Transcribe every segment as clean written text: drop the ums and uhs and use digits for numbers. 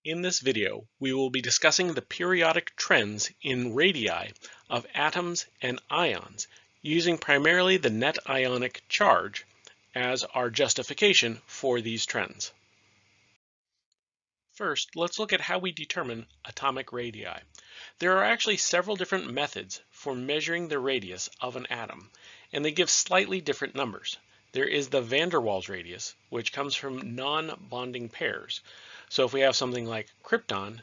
In this video, we will be discussing the periodic trends in radii of atoms and ions, using primarily the net ionic charge as our justification for these trends. First, let's look at how we determine atomic radii. There are actually several different methods for measuring the radius of an atom, and they give slightly different numbers. There is the van der Waals radius, which comes from non-bonding pairs. So if we have something like krypton,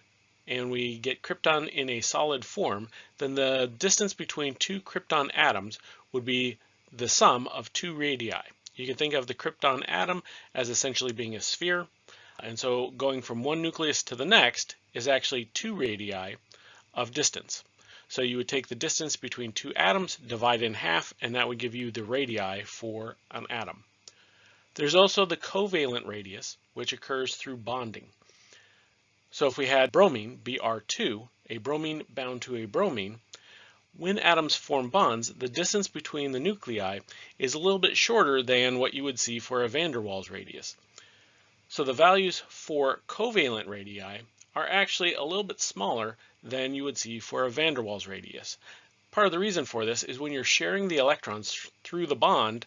and we get krypton in a solid form, then the distance between two krypton atoms would be the sum of two radii. You can think of the krypton atom as essentially being a sphere, and so going from one nucleus to the next is actually two radii of distance. So you would take the distance between two atoms, divide in half, and that would give you the radii for an atom. There's also the covalent radius, which occurs through bonding. So if we had bromine, Br2, a bromine bound to a bromine, when atoms form bonds, the distance between the nuclei is a little bit shorter than what you would see for a van der Waals radius. So the values for covalent radii are actually a little bit smaller than you would see for a van der Waals radius. Part of the reason for this is when you're sharing the electrons through the bond,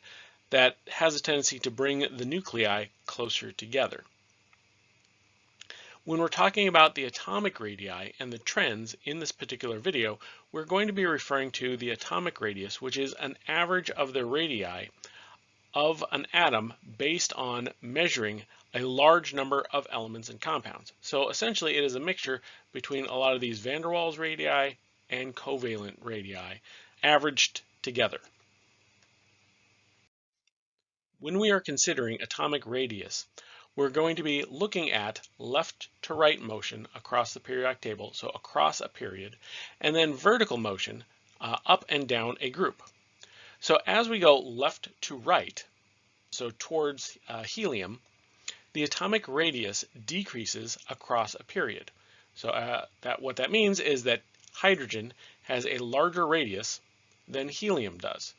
that has a tendency to bring the nuclei closer together. When we're talking about the atomic radii and the trends in this particular video, we're going to be referring to the atomic radius, which is an average of the radii of an atom based on measuring a large number of elements and compounds. So essentially it is a mixture between a lot of these van der Waals radii and covalent radii averaged together. When we are considering atomic radius, we're going to be looking at left to right motion across the periodic table, so across a period, and then vertical motion up and down a group. So as we go left to right, so towards helium, the atomic radius decreases across a period. So what that means is that hydrogen has a larger radius than helium does.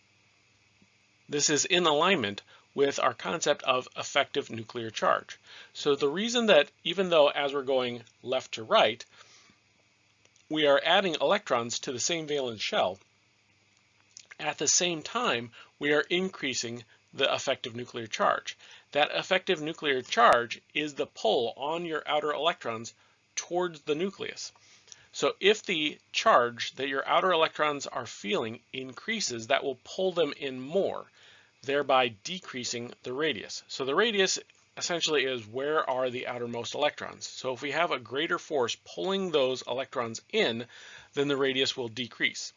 This is in alignment with our concept of effective nuclear charge. So the reason that even though as we're going left to right, we are adding electrons to the same valence shell, at the same time we are increasing the effective nuclear charge. That effective nuclear charge is the pull on your outer electrons towards the nucleus. So if the charge that your outer electrons are feeling increases, that will pull them in more, thereby decreasing the radius. So the radius essentially is where are the outermost electrons. So if we have a greater force pulling those electrons in, then the radius will decrease.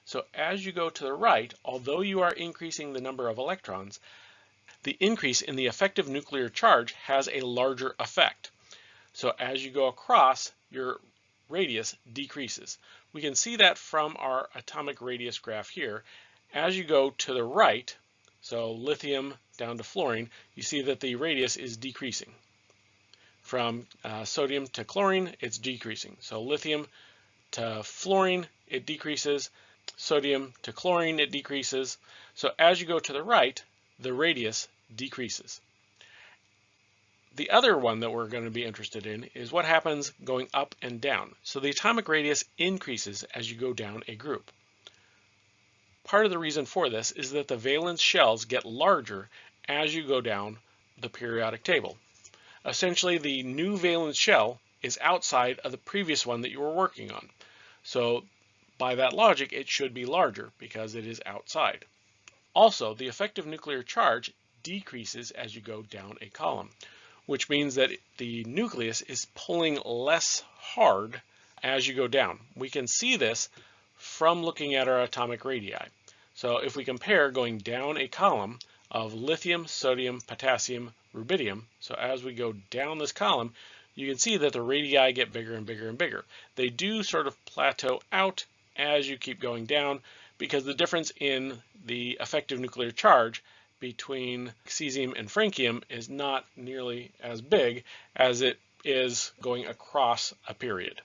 So as you go to the right, although you are increasing the number of electrons, the increase in the effective nuclear charge has a larger effect. So as you go across, your radius decreases. We can see that from our atomic radius graph here. As you go to the right, so lithium down to fluorine, you see that the radius is decreasing. From sodium to chlorine, it's decreasing. So lithium to fluorine, it decreases. Sodium to chlorine, it decreases. So as you go to the right, the radius decreases. The other one that we're going to be interested in is what happens going up and down. So the atomic radius increases as you go down a group. Part of the reason for this is that the valence shells get larger as you go down the periodic table. Essentially, the new valence shell is outside of the previous one that you were working on. So by that logic, it should be larger because it is outside. Also, the effective nuclear charge decreases as you go down a column, which means that the nucleus is pulling less hard as you go down. We can see this from looking at our atomic radii. So if we compare going down a column of lithium, sodium, potassium, rubidium, so as we go down this column, you can see that the radii get bigger and bigger and bigger. They do sort of plateau out as you keep going down because the difference in the effective nuclear charge between cesium and francium is not nearly as big as it is going across a period.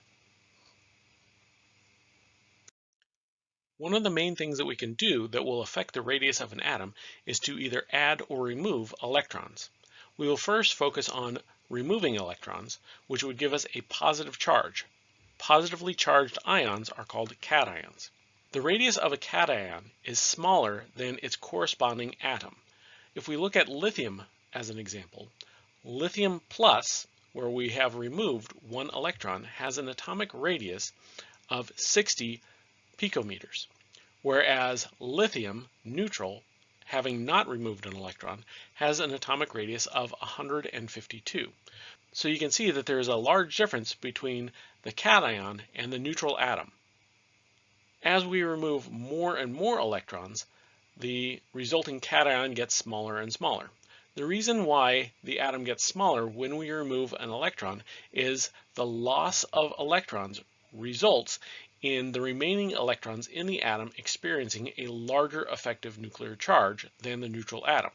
One of the main things that we can do that will affect the radius of an atom is to either add or remove electrons. We will first focus on removing electrons, which would give us a positive charge. Positively charged ions are called cations. The radius of a cation is smaller than its corresponding atom. If we look at lithium as an example, lithium plus, where we have removed one electron, has an atomic radius of 60 picometers, whereas lithium neutral, having not removed an electron, has an atomic radius of 152. So you can see that there is a large difference between the cation and the neutral atom. As we remove more and more electrons, the resulting cation gets smaller and smaller. The reason why the atom gets smaller when we remove an electron is the loss of electrons results in the remaining electrons in the atom experiencing a larger effective nuclear charge than the neutral atom.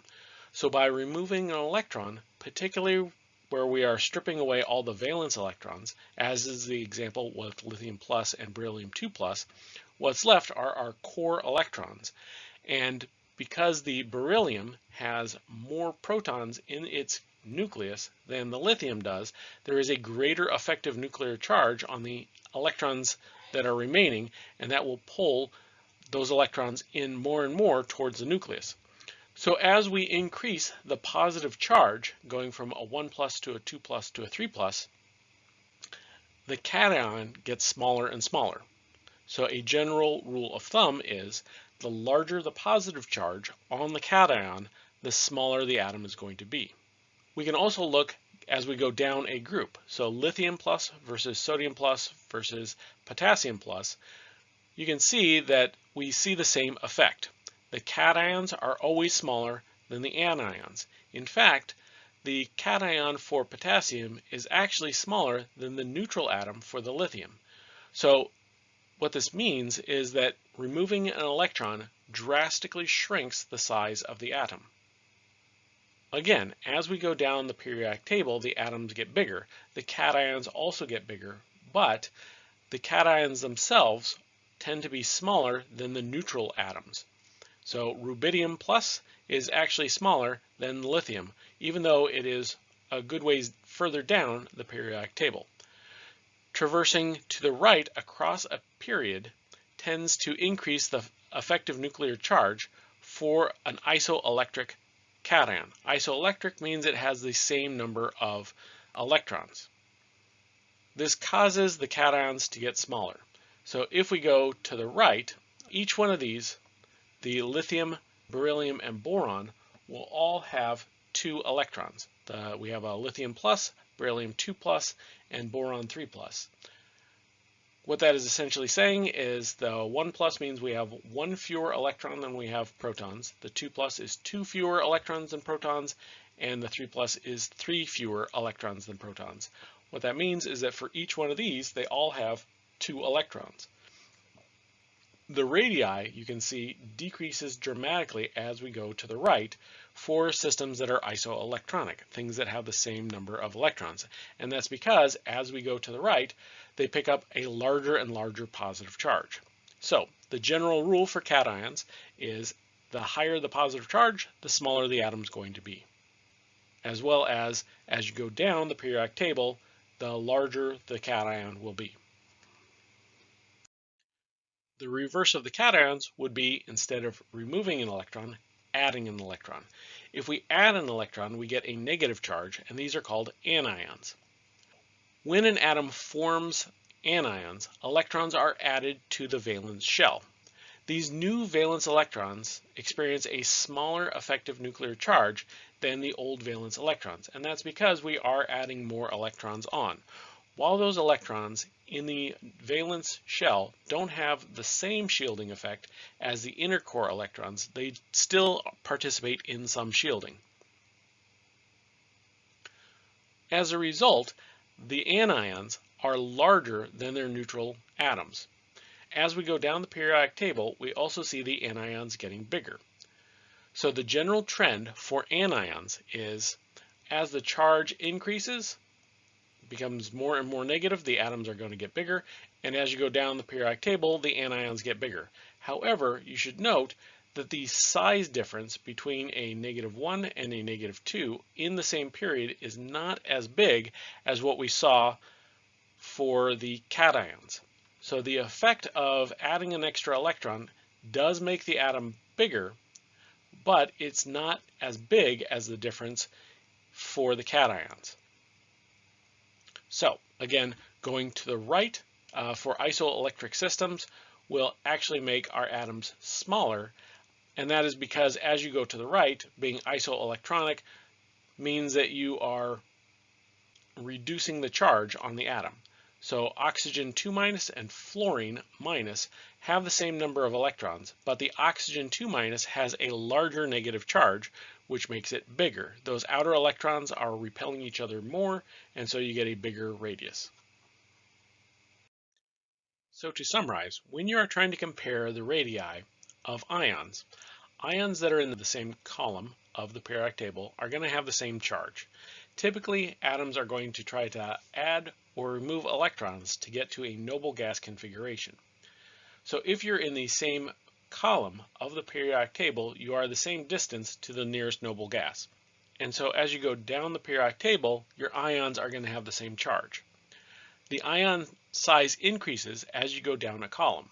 So by removing an electron, particularly where we are stripping away all the valence electrons, as is the example with lithium plus and beryllium 2 plus, what's left are our core electrons. And because the beryllium has more protons in its nucleus than the lithium does, there is a greater effective nuclear charge on the electrons that are remaining, and that will pull those electrons in more and more towards the nucleus. So as we increase the positive charge, going from a 1 plus to a 2 plus to a 3 plus, the cation gets smaller and smaller. So a general rule of thumb is the larger the positive charge on the cation, the smaller the atom is going to be. We can also look as we go down a group. So lithium plus versus sodium plus versus potassium plus, you can see that we see the same effect. The cations are always smaller than the anions. In fact, the cation for potassium is actually smaller than the neutral atom for the lithium. So what this means is that removing an electron drastically shrinks the size of the atom. Again, as we go down the periodic table, the atoms get bigger. The cations also get bigger, but the cations themselves tend to be smaller than the neutral atoms. So rubidium plus is actually smaller than lithium, even though it is a good ways further down the periodic table. Traversing to the right across a period tends to increase the effective nuclear charge for an isoelectric cation. Isoelectric means it has the same number of electrons. This causes the cations to get smaller. So if we go to the right, each one of these, the lithium, beryllium, and boron, will all have 2 electrons. We have a lithium plus, beryllium 2 plus, and boron 3 plus. What that is essentially saying is the 1 plus means we have 1 fewer electron than we have protons. The 2 plus is 2 fewer electrons than protons, and the 3 plus is 3 fewer electrons than protons. What that means is that for each one of these, they all have 2 electrons. The radii, you can see, decreases dramatically as we go to the right for systems that are isoelectronic, things that have the same number of electrons. And that's because as we go to the right, they pick up a larger and larger positive charge. So the general rule for cations is the higher the positive charge, the smaller the atom is going to be. As well as you go down the periodic table, the larger the cation will be. The reverse of the cations would be, instead of removing an electron, adding an electron. If we add an electron, we get a negative charge, and these are called anions. When an atom forms anions, electrons are added to the valence shell. These new valence electrons experience a smaller effective nuclear charge than the old valence electrons, and that's because we are adding more electrons on. While those electrons in the valence shell don't have the same shielding effect as the inner core electrons, they still participate in some shielding. As a result, the anions are larger than their neutral atoms. As we go down the periodic table, we also see the anions getting bigger. So the general trend for anions is, as the charge increases, becomes more and more negative, the atoms are going to get bigger, and as you go down the periodic table, the anions get bigger. However, you should note that the size difference between a -1 and a -2 in the same period is not as big as what we saw for the cations. So the effect of adding an extra electron does make the atom bigger, but it's not as big as the difference for the cations. So again, going to the right for isoelectric systems will actually make our atoms smaller, and that is because as you go to the right, being isoelectronic means that you are reducing the charge on the atom. So oxygen 2- and fluorine minus have the same number of electrons, but the oxygen 2- has a larger negative charge, which makes it bigger. Those outer electrons are repelling each other more, and so you get a bigger radius. So to summarize, when you are trying to compare the radii of ions, ions that are in the same column of the periodic table are going to have the same charge. Typically, atoms are going to try to add or remove electrons to get to a noble gas configuration. So if you're in the same column of the periodic table, you are the same distance to the nearest noble gas. And so as you go down the periodic table, your ions are going to have the same charge. The ion size increases as you go down a column.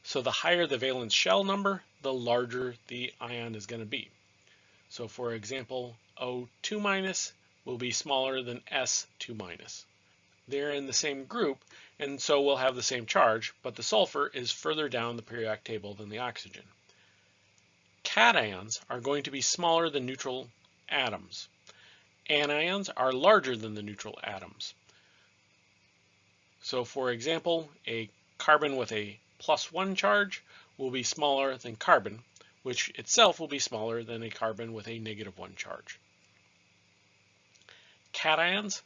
So the higher the valence shell number, the larger the ion is going to be. So for example, O2- will be smaller than S2-. They're in the same group, and so will have the same charge, but the sulfur is further down the periodic table than the oxygen. Cations are going to be smaller than neutral atoms. Anions are larger than the neutral atoms. So for example, a carbon with a +1 charge will be smaller than carbon, which itself will be smaller than a carbon with a -1 charge. Cations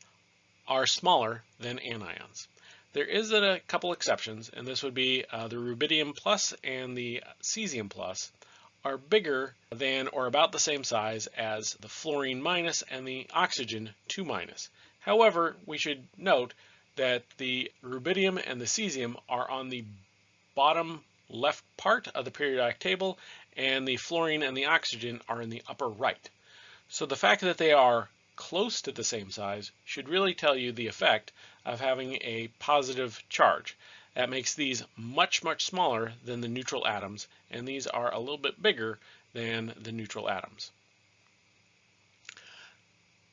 are smaller than anions. There is a couple exceptions, and this would be the rubidium plus and the cesium plus are bigger than or about the same size as the fluorine minus and the oxygen 2-. However, we should note that the rubidium and the cesium are on the bottom left part of the periodic table, and the fluorine and the oxygen are in the upper right. So the fact that they are close to the same size should really tell you the effect of having a positive charge. That makes these much, much smaller than the neutral atoms, and these are a little bit bigger than the neutral atoms.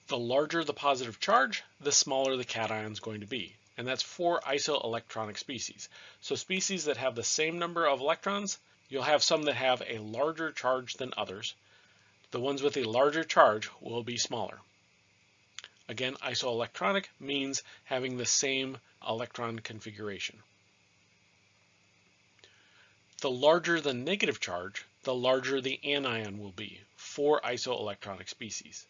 The larger the positive charge, the smaller the cation is going to be. And that's for isoelectronic species. So species that have the same number of electrons, you'll have some that have a larger charge than others. The ones with a larger charge will be smaller. Again, isoelectronic means having the same electron configuration. The larger the negative charge, the larger the anion will be for isoelectronic species.